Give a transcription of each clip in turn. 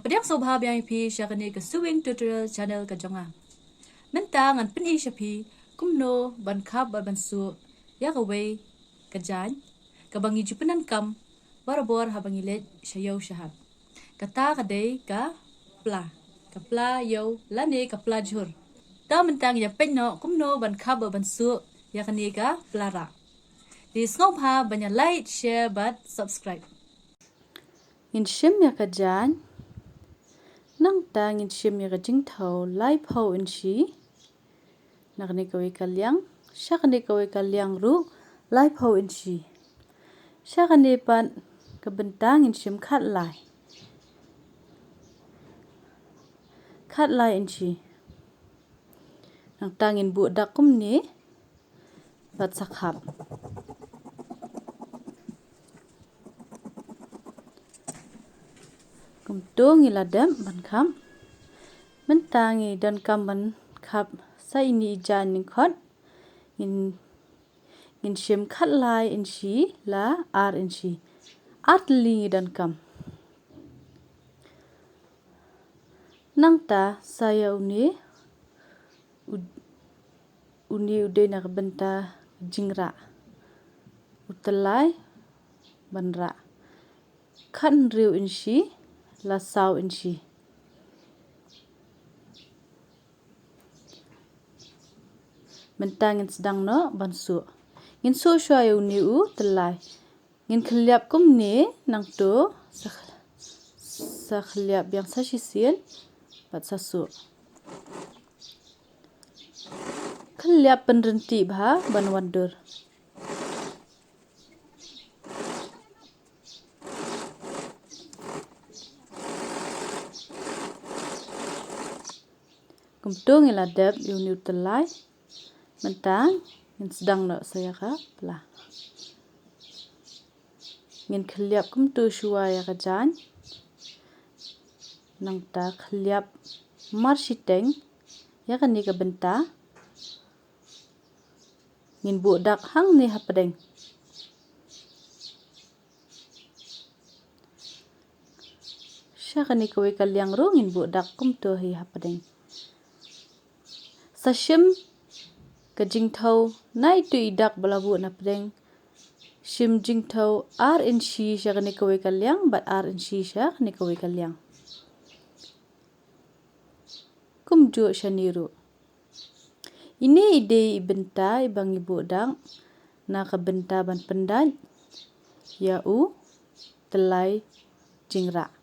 Kapadiak sobha biang pi syakani ke sewing tutorial channel ke jonga. Mentang an peni syapi kumno ban khab ban su ya kawe kajan ka bangi jupenan kam barbor habangi let syayau syahab. Kata kadai ka pla yau lane ka pla jur. Ta mentang ya penno kumno ban khab ban su ya kani ka plara. Di ngop ha banyak like, share, but subscribe. In shim ya kajan nang tang in shim ya kajing thau lai phau in shi nakne kawe kalyang shakne kawe kalyang ru lai phau in shi shakne pan kabentang in shim khat lai in shi nang tang in bu dakum ni bat sakhap kumtung iladam ban kham mentangi dan kamban khap sai ni jan ni khot in shim khat lai in shi la ar in shi atli dan kam nang ta saya uni ude nak benta jingra utelai banra khan riu in shi la sau in shi mentangin sedang no bansu ngin so shwa yu ni u telai ngin khliap kum ni nang to sa khliap yang sa shisien bat sa su khliap penrenti bha ban wandur kumtung iladap yu ni telai mentang ngin sedang no saya ka pla ngin khliap kum tu shua ya kajan nang ta khliap marshiteng ya kan ni ka benta ngin bu dak hang ni hapadeng sya kan ni kawe kalyang ru ngin bu dak kum tu hi hapadeng sashim ka jingthau nai tu idak balabu na pedeng shim jingthau ar in shi sya kan ni kawe kalyang bat ar in shi sya kan ni kawe kalyang kumjo shaniru ini ide ibenta ibang ibu dang na ka benta ban pendan ya u telai jingra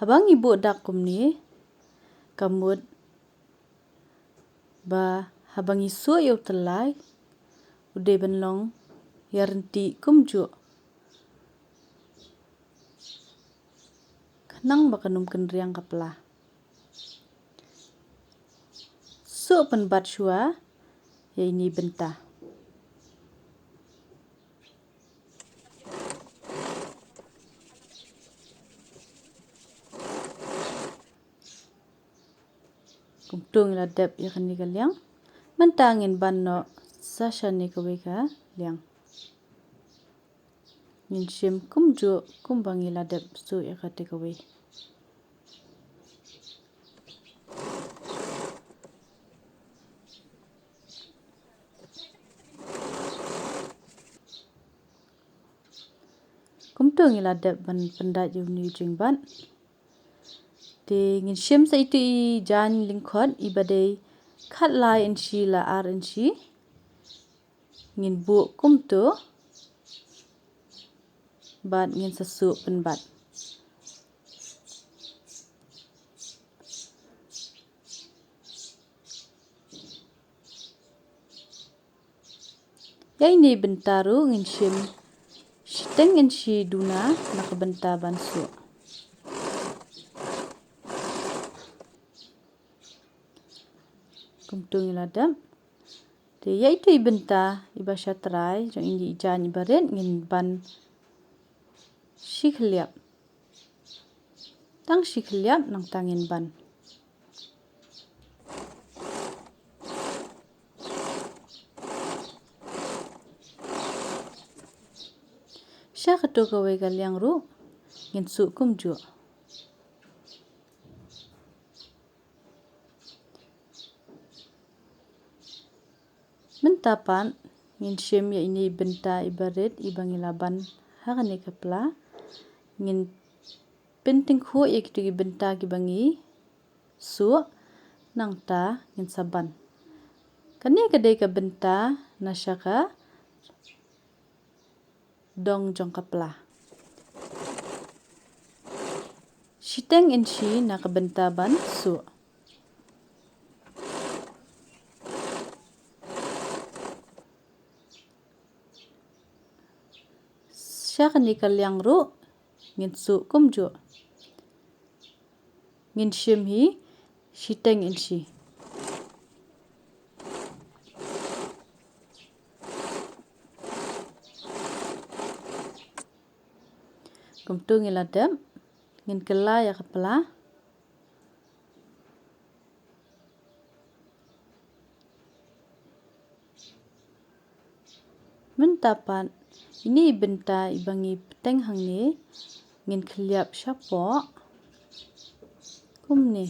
habang ibu dak kum ni kamut ba habang isu yu telai ude benlong ya renti kumjo nang bakanum kendriang kapla su penbat shua ya ini benta kumtung ladap ya kan ni kalyang mentangin ban no sasha ni kawe ka liang min shim kumjo kumbangi ladap su ya ka te kawe kumtung iladap ban pendat yu ni jingban de ngin shim sa itu i jan lingkhot ibade khat lai in shi la ar in shi ngin bu kum tu bat ngin sasu penbat ya ini bentaru ngin shim shiteng in shi duna nak benta bansu kumtung iladam de ya itu ibenta ibasya trai jong indi ijan ibaret ngin ban shikhliap tang shikhliap nang tangin ban howto kawai kalyang ru ngin su kumju. Mentapan ngin shim ya ini benta ibarit ibang ilaban hakani kapla ngin penting khu iktu benta kibangi su nang ta ngin saban. Kani kadai ka benta na syaka dong jong kapla. Shiteng inshi na kabentaban su. Syaka ni kalyang ru ngin su kumju. Ngin shim hi shiteng inshi. Kumtu ngiladem ngin kela ya kapla. Mentapan ini benta ibangi peteng hang ni ngin keliap syapo kumni.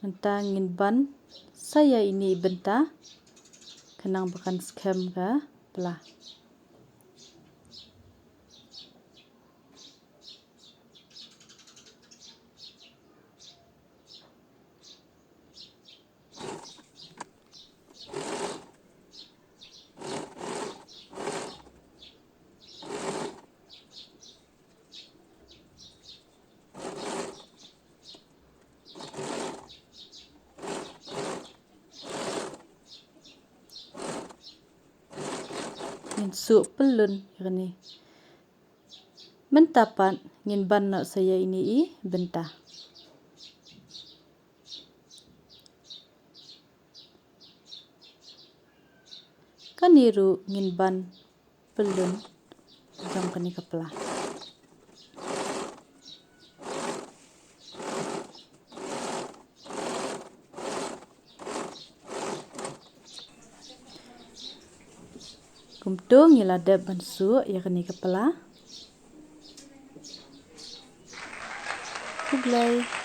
Menta ngin ban saya ini benta kenang bakan scam ka pela. Ngin su pelun yakni. Mentapan ngin ban na saya ini benta. Kaniru ngin ban pelun jong kani kapla. Kumtu ngiladep bansu yakni kapla. Kublai.